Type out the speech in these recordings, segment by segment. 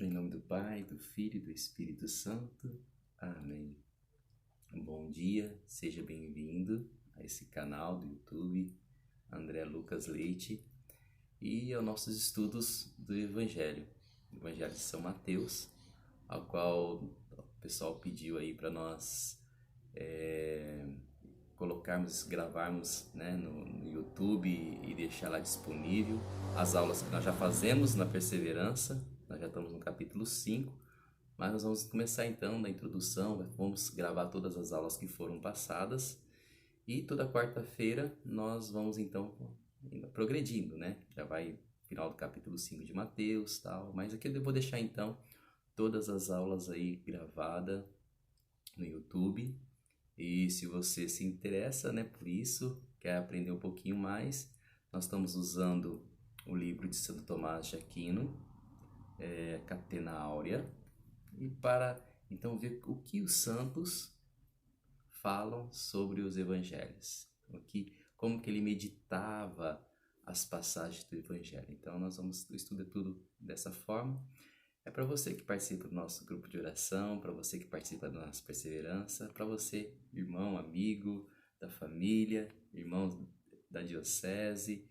Em nome do Pai, do Filho e do Espírito Santo. Amém. Bom dia, seja bem-vindo a esse canal do YouTube, André Lucas Leite, e aos nossos estudos do Evangelho de São Mateus, ao qual o pessoal pediu aí para nós gravarmos, né, no YouTube e deixar lá disponível as aulas que nós já fazemos na Perseverança. Nós já estamos no capítulo 5, mas nós vamos começar então da introdução, vamos gravar todas as aulas que foram passadas e toda quarta-feira nós vamos então progredindo, né? Já vai final do capítulo 5 de Mateus, tal, mas aqui eu vou deixar então todas as aulas aí gravadas no YouTube. E se você se interessa, né, por isso, quer aprender um pouquinho mais, nós estamos usando o livro de Santo Tomás de Aquino, Catena Áurea, e para então ver o que os santos falam sobre os evangelhos, como que ele meditava as passagens do evangelho. Então nós vamos estudar tudo dessa forma. É para você que participa do nosso grupo de oração, para você que participa da nossa perseverança, para você, irmão, amigo da família, irmão da diocese,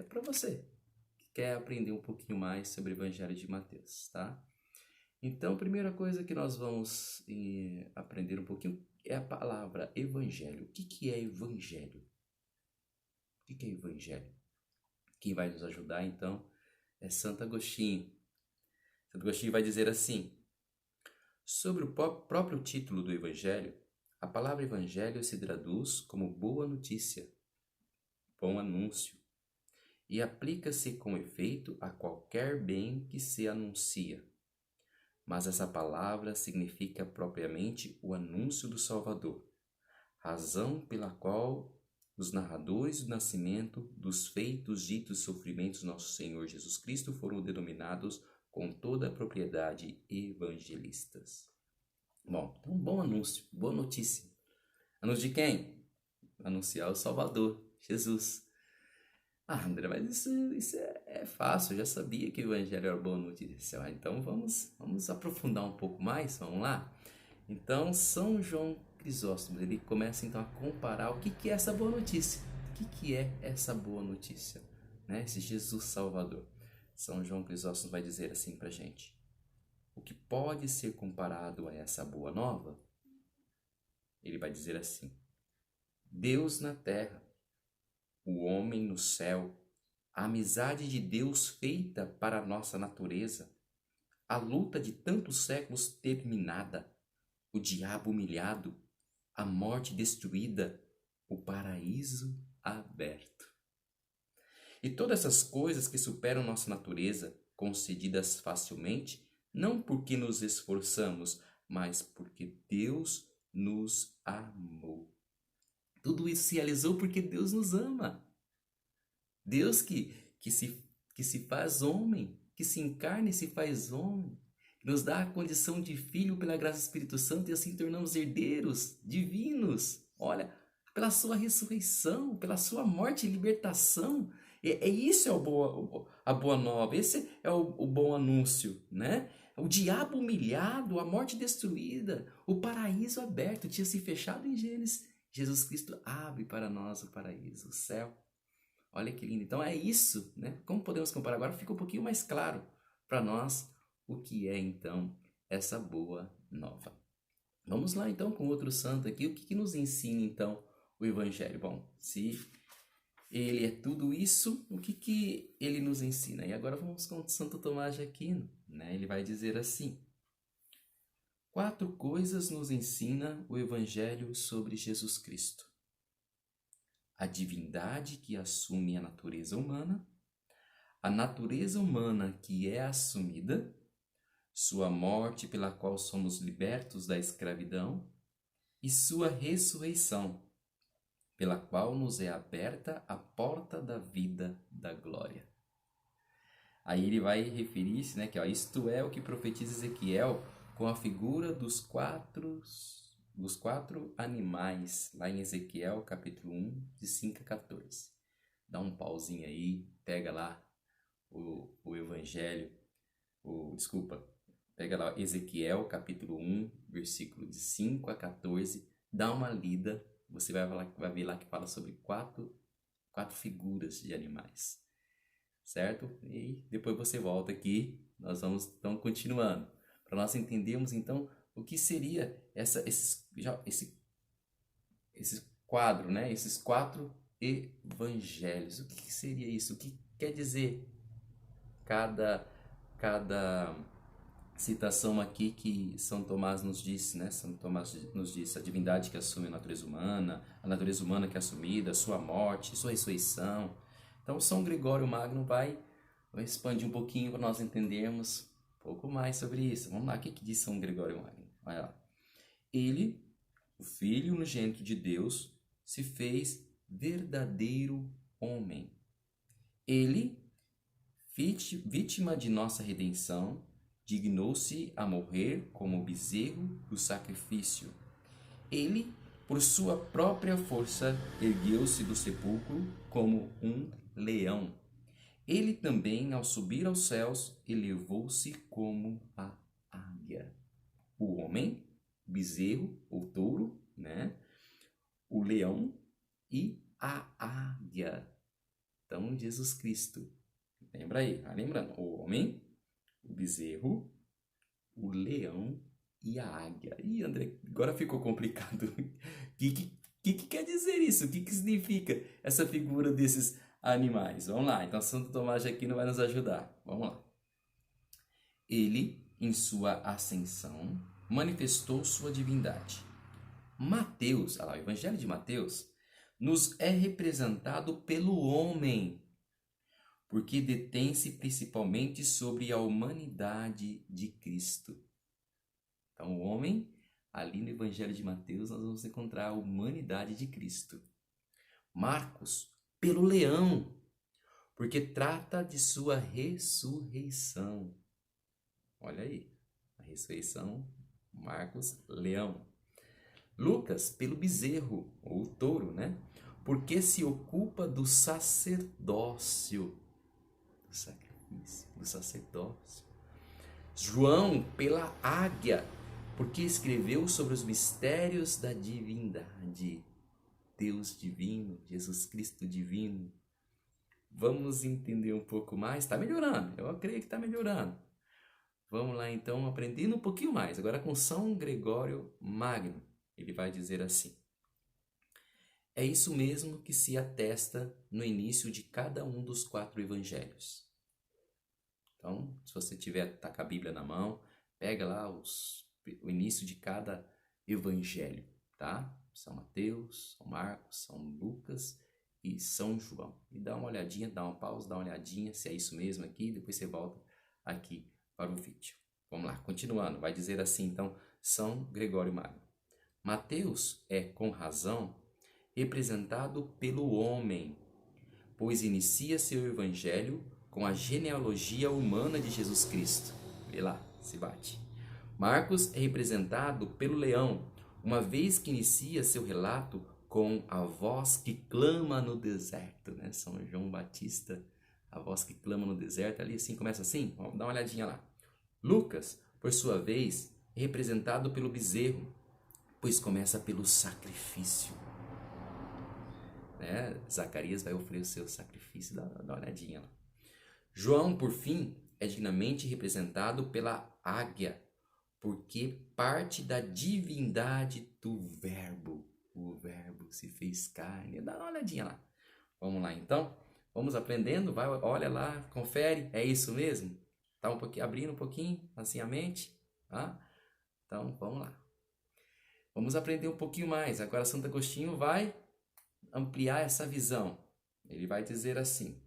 para você que quer aprender um pouquinho mais sobre o Evangelho de Mateus, tá? Então, a primeira coisa que nós vamos aprender um pouquinho é a palavra evangelho. O que é evangelho? O que é evangelho? Quem vai nos ajudar, então, é Santo Agostinho. Santo Agostinho vai dizer assim: sobre o próprio título do evangelho, a palavra evangelho se traduz como boa notícia, bom anúncio, e aplica-se com efeito a qualquer bem que se anuncia. Mas essa palavra significa propriamente o anúncio do Salvador, razão pela qual os narradores do nascimento, dos feitos, ditos e sofrimentos do nosso Senhor Jesus Cristo foram denominados com toda a propriedade evangelistas. Bom, então bom anúncio, boa notícia. Anúncio de quem? Anunciar o Salvador, Jesus. Ah, André, mas isso é fácil, eu já sabia que o Evangelho era boa notícia. Então vamos aprofundar um pouco mais, vamos lá? Então, São João Crisóstomo, ele começa então a comparar o que é essa boa notícia. O que é essa boa notícia, né? Esse Jesus Salvador. São João Crisóstomo vai dizer assim pra gente: o que pode ser comparado a essa boa nova? Ele vai dizer assim: Deus na terra, o homem no céu, a amizade de Deus feita para a nossa natureza, a luta de tantos séculos terminada, o diabo humilhado, a morte destruída, o paraíso aberto. E todas essas coisas que superam nossa natureza, concedidas facilmente, não porque nos esforçamos, mas porque Deus nos amou. Tudo isso se realizou porque Deus nos ama. Deus que se faz homem, que se encarna e se faz homem, que nos dá a condição de filho pela graça do Espírito Santo e assim tornamos herdeiros divinos. Olha, pela sua ressurreição, pela sua morte e libertação. Isso é a boa nova, esse é o bom anúncio, né? O diabo humilhado, a morte destruída, o paraíso aberto, tinha se fechado em Gênesis. Jesus Cristo abre para nós o paraíso, o céu. Olha que lindo. Então é isso, né? Como podemos comparar agora? Fica um pouquinho mais claro para nós o que é então essa boa nova. Vamos lá então com outro santo aqui. O que nos ensina então o Evangelho? Bom, se ele é tudo isso, o que ele nos ensina? E agora vamos com Santo Tomás de Aquino, né? Ele vai dizer assim: 4 coisas nos ensina o Evangelho sobre Jesus Cristo: a divindade que assume a natureza humana que é assumida, sua morte pela qual somos libertos da escravidão e sua ressurreição, pela qual nos é aberta a porta da vida da glória. Aí ele vai referir-se, né, que isto é o que profetiza Ezequiel com a figura dos quatro animais, lá em Ezequiel capítulo 1, de 5 a 14. Dá um pauzinho aí, pega lá o Evangelho desculpa, pega lá Ezequiel capítulo 1, versículo de 5 a 14, dá uma lida, você vai ver lá que fala sobre quatro figuras de animais, certo? E depois você volta aqui, nós vamos então continuando, para nós entendermos então o que seria esse quadro, né? Esses quatro evangelhos. O que seria isso? O que quer dizer cada citação aqui que São Tomás nos disse, né? São Tomás nos disse a divindade que assume a natureza humana que é assumida, sua morte, sua ressurreição. Então São Gregório Magno vai expandir um pouquinho para nós entendermos um pouco mais sobre isso. Vamos lá, o que diz São Gregório Magno? Olha lá. Ele, o Filho unigênito de Deus, se fez verdadeiro homem. Ele, vítima de nossa redenção, dignou-se a morrer como bezerro do sacrifício. Ele, por sua própria força, ergueu-se do sepulcro como um leão. Ele também, ao subir aos céus, elevou-se como a águia. O homem, bezerro ou touro, né? O leão e a águia. Então, Jesus Cristo. Lembra aí, tá lembrando? O homem, o bezerro, o leão e a águia. Ih, André, agora ficou complicado. O que quer dizer isso? O que significa essa figura desses animais? Vamos lá, então Santo Tomás de Aquino vai nos ajudar. Vamos lá. Ele, em sua ascensão, manifestou sua divindade. Mateus, olha lá, o Evangelho de Mateus, nos é representado pelo homem, porque detém-se principalmente sobre a humanidade de Cristo. Então, o homem, ali no Evangelho de Mateus, nós vamos encontrar a humanidade de Cristo. Marcos, pelo leão, porque trata de sua ressurreição. Olha aí, a ressurreição, Marcos, leão. Lucas, pelo bezerro, ou touro, né? Porque se ocupa do sacerdócio, do sacrifício, do sacerdócio. João, pela águia, porque escreveu sobre os mistérios da divindade. Deus divino, Jesus Cristo divino. Vamos entender um pouco mais? Está melhorando, eu creio que está melhorando. Vamos lá então, aprendendo um pouquinho mais. Agora com São Gregório Magno. Ele vai dizer assim: é isso mesmo que se atesta no início de cada um dos 4 evangelhos. Então, se você tá com a Bíblia na mão, pega lá o início de cada evangelho, tá? São Mateus, São Marcos, São Lucas e São João. E dá uma olhadinha, dá uma pausa, dá uma olhadinha se é isso mesmo aqui, depois você volta aqui para o vídeo. Vamos lá, continuando. Vai dizer assim, então, São Gregório Magno. Mateus é, com razão, representado pelo homem, pois inicia seu evangelho com a genealogia humana de Jesus Cristo. Vê lá, se bate. Marcos é representado pelo leão, uma vez que inicia seu relato com a voz que clama no deserto, né? São João Batista, a voz que clama no deserto, ali assim, começa assim, vamos dar uma olhadinha lá. Lucas, por sua vez, é representado pelo bezerro, pois começa pelo sacrifício. Né? Zacarias vai oferecer o seu sacrifício, dá uma olhadinha lá. João, por fim, é dignamente representado pela águia, porque parte da divindade do Verbo. O Verbo se fez carne. Dá uma olhadinha lá. Vamos lá então? Vamos aprendendo? Vai, olha lá, confere. É isso mesmo? Tá abrindo um pouquinho assim a mente? Tá? Então, vamos lá. Vamos aprender um pouquinho mais. Agora Santo Agostinho vai ampliar essa visão. Ele vai dizer assim,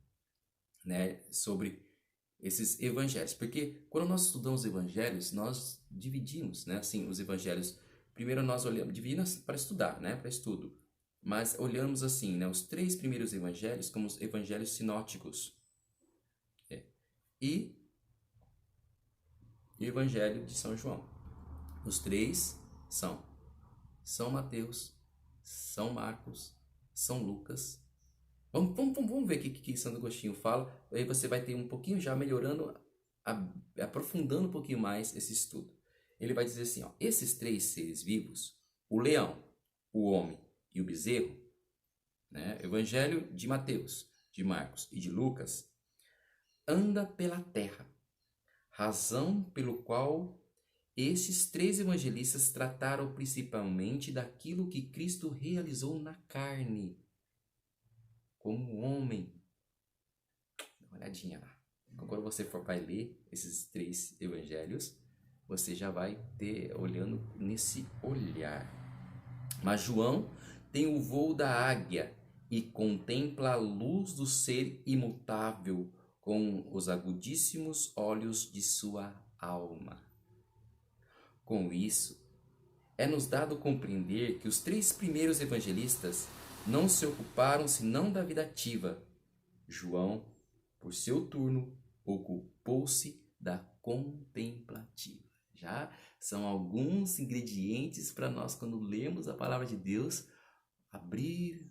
né, sobre esses evangelhos. Porque quando nós estudamos evangelhos, nós dividimos, né, assim, os evangelhos. Primeiro nós dividimos para estudar, né, para estudo. Mas olhamos assim, né, os 3 primeiros evangelhos como os evangelhos sinóticos. E o evangelho de São João. Os 3 são São Mateus, São Marcos, São Lucas. Vamos ver o que Santo Agostinho fala. Aí você vai ter um pouquinho já melhorando aprofundando um pouquinho mais esse estudo. Ele vai dizer assim, ó, esses três seres vivos, o leão, o homem e o bezerro, né, Evangelho de Mateus, de Marcos e de Lucas, anda pela terra, razão pelo qual estes três evangelistas trataram principalmente daquilo que Cristo realizou na carne, como homem. Dá uma olhadinha lá. Então, quando você for para ler esses três evangelhos, você já vai ter olhando nesse olhar. Mas João tem o voo da águia e contempla a luz do ser imutável com os agudíssimos olhos de sua alma. Com isso, é-nos dado compreender que os três primeiros evangelistas não se ocuparam senão da vida ativa. João, por seu turno, ocupou-se da contemplativa. Já são alguns ingredientes para nós, quando lemos a palavra de Deus, abrir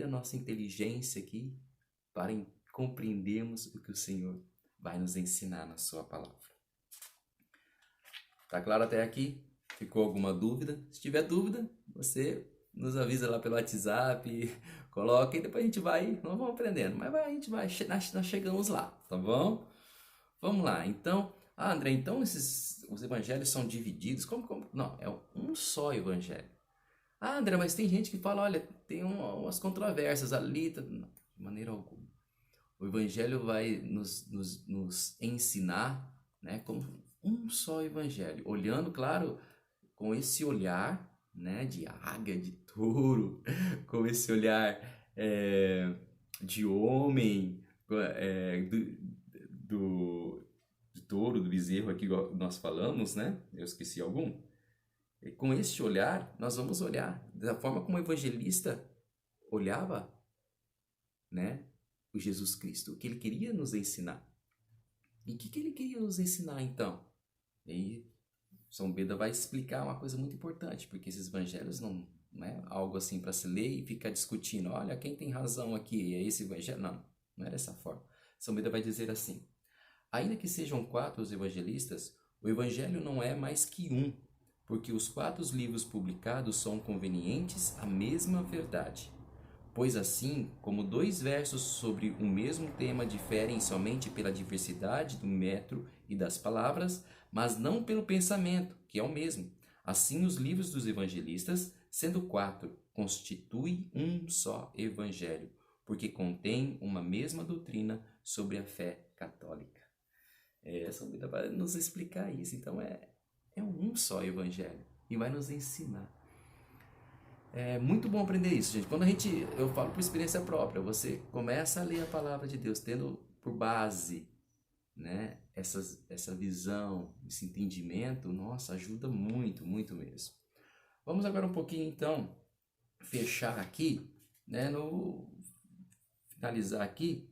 a nossa inteligência aqui para compreendermos o que o Senhor vai nos ensinar na sua palavra. Tá claro até aqui? Ficou alguma dúvida? Se tiver dúvida, você nos avisa lá pelo WhatsApp, coloca e depois a gente vai, nós vamos aprendendo, mas nós chegamos lá, tá bom? Vamos lá, então, André, então os evangelhos são divididos, como? Não, é um só evangelho. André, mas tem gente que fala, olha, tem umas controvérsias ali, não, de maneira alguma. O evangelho vai nos ensinar, né, como um só evangelho, olhando, claro, com esse olhar, né, de águia, de touro, com esse olhar de homem, do touro, do bezerro aqui nós falamos, né? Eu esqueci algum. E com este olhar, nós vamos olhar da forma como o evangelista olhava, né, o Jesus Cristo, o que ele queria nos ensinar. E o que ele queria nos ensinar, então? E aí, São Beda vai explicar uma coisa muito importante, porque esses evangelhos não é algo assim para se ler e ficar discutindo, olha, quem tem razão aqui, é esse evangelho? Não é dessa forma. São Beda vai dizer assim, ainda que sejam 4 os evangelistas, o evangelho não é mais que um, porque os 4 livros publicados são convenientes à mesma verdade. Pois assim, como 2 versos sobre o mesmo tema diferem somente pela diversidade do metro e das palavras, mas não pelo pensamento, que é o mesmo. Assim, os livros dos evangelistas, sendo 4, constituem um só evangelho, porque contém uma mesma doutrina sobre a fé católica. São Beda vai nos explicar isso. Então, é um só evangelho e vai nos ensinar. É muito bom aprender isso, gente. Quando eu falo por experiência própria, você começa a ler a palavra de Deus, tendo por base, né, essa visão, esse entendimento, nossa, ajuda muito, muito mesmo. Vamos agora um pouquinho, então, fechar aqui, né, finalizar aqui,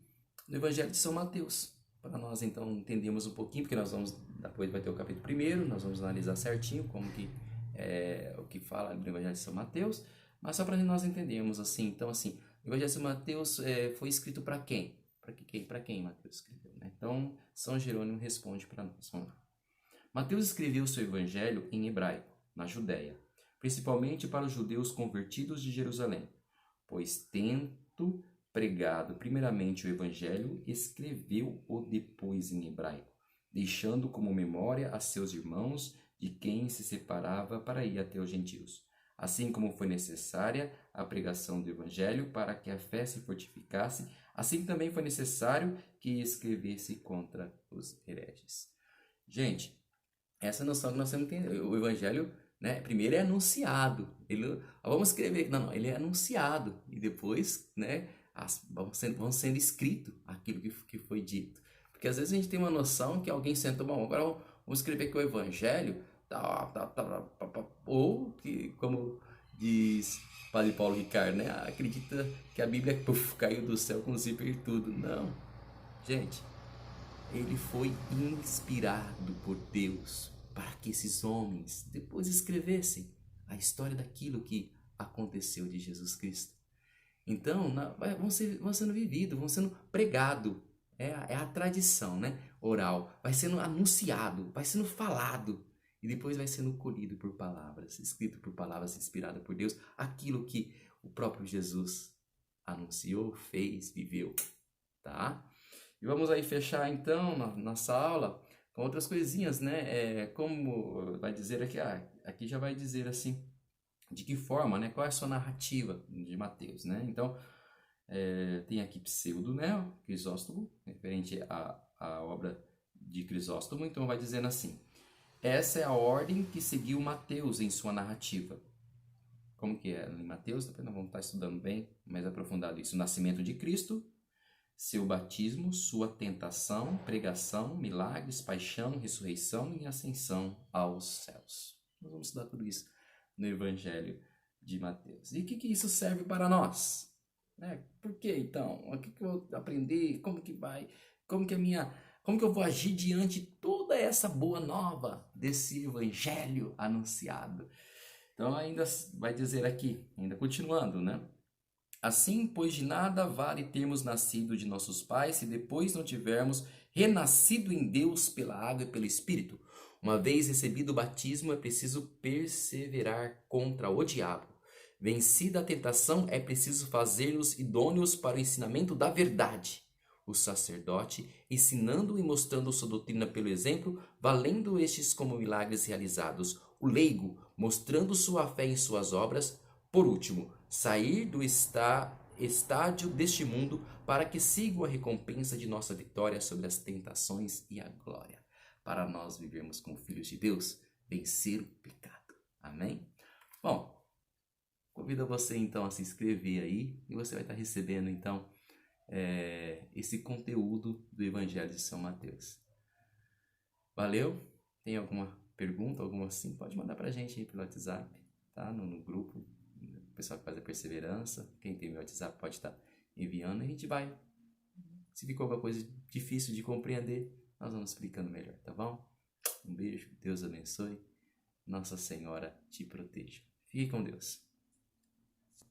no Evangelho de São Mateus, para nós, então, entendermos um pouquinho, porque depois vai ter o capítulo 1º, nós vamos analisar certinho como que o que fala do Evangelho de São Mateus, mas só para nós entendermos, assim, então, assim, o Evangelho de São Mateus foi escrito para quem? Para quem Mateus escreveu, né? Então, São Jerônimo responde para nós, vamos lá. Mateus escreveu seu Evangelho em hebraico, na Judéia, principalmente para os judeus convertidos de Jerusalém, pois tendo pregado primeiramente o Evangelho, escreveu-o depois em hebraico, deixando como memória a seus irmãos de quem se separava para ir até os gentios. Assim como foi necessária a pregação do Evangelho para que a fé se fortificasse, assim também foi necessário que escrevesse contra os hereges. Gente, essa noção que nós temos que entender. O Evangelho, né, primeiro é anunciado. Vamos escrever, não, ele é anunciado. E depois, né, vão sendo escrito aquilo que foi dito. Porque às vezes a gente tem uma noção que alguém senta, bom, agora vamos escrever que o Evangelho, ou que, como diz Padre Paulo Ricardo, né, acredita que a Bíblia caiu do céu com zíper e tudo. Não, gente, ele foi inspirado por Deus para que esses homens depois escrevessem a história daquilo que aconteceu de Jesus Cristo. Então, vão sendo vividos, vão sendo pregados. É a tradição, né? Oral. Vai sendo anunciado, vai sendo falado. E depois vai sendo colhido por palavras, escrito por palavras inspiradas por Deus. Aquilo que o próprio Jesus anunciou, fez, viveu. Tá? E vamos aí fechar então nossa aula com outras coisinhas, né? Como vai dizer aqui, aqui já vai dizer assim, de que forma, né? Qual é a sua narrativa de Mateus, né? Então, tem aqui Pseudo, né? Crisóstomo, referente à obra de Crisóstomo. Então, vai dizendo assim: essa é a ordem que seguiu Mateus em sua narrativa. Como que é em Mateus? Depois nós vamos estar estudando bem, mais aprofundado isso. O nascimento de Cristo, seu batismo, sua tentação, pregação, milagres, paixão, ressurreição e ascensão aos céus. Nós vamos estudar tudo isso no Evangelho de Mateus. E o que isso serve para nós? Por que então? O que eu vou aprender? Como que vai? Como que eu vou agir diante de toda essa boa nova desse Evangelho anunciado? Então ainda vai dizer aqui, ainda continuando, né? Assim, pois de nada vale termos nascido de nossos pais se depois não tivermos renascido em Deus pela água e pelo Espírito. Uma vez recebido o batismo, é preciso perseverar contra o diabo. Vencida a tentação, é preciso fazer-nos idôneos para o ensinamento da verdade. O sacerdote, ensinando e mostrando sua doutrina pelo exemplo, valendo estes como milagres realizados. O leigo, mostrando sua fé em suas obras. Por último, sair do estádio deste mundo para que sigam a recompensa de nossa vitória sobre as tentações e a glória. Para nós vivermos como filhos de Deus, vencer o pecado. Amém? Bom, convido você então a se inscrever aí e você vai estar recebendo então esse conteúdo do Evangelho de São Mateus. Valeu? Tem alguma pergunta, alguma assim? Pode mandar pra gente aí pelo WhatsApp, tá? No grupo. O pessoal que faz a perseverança, quem tem meu WhatsApp pode estar enviando e a gente vai. Se ficou alguma coisa difícil de compreender, nós vamos explicando melhor, tá bom? Um beijo, Deus abençoe, Nossa Senhora te proteja. Fique com Deus.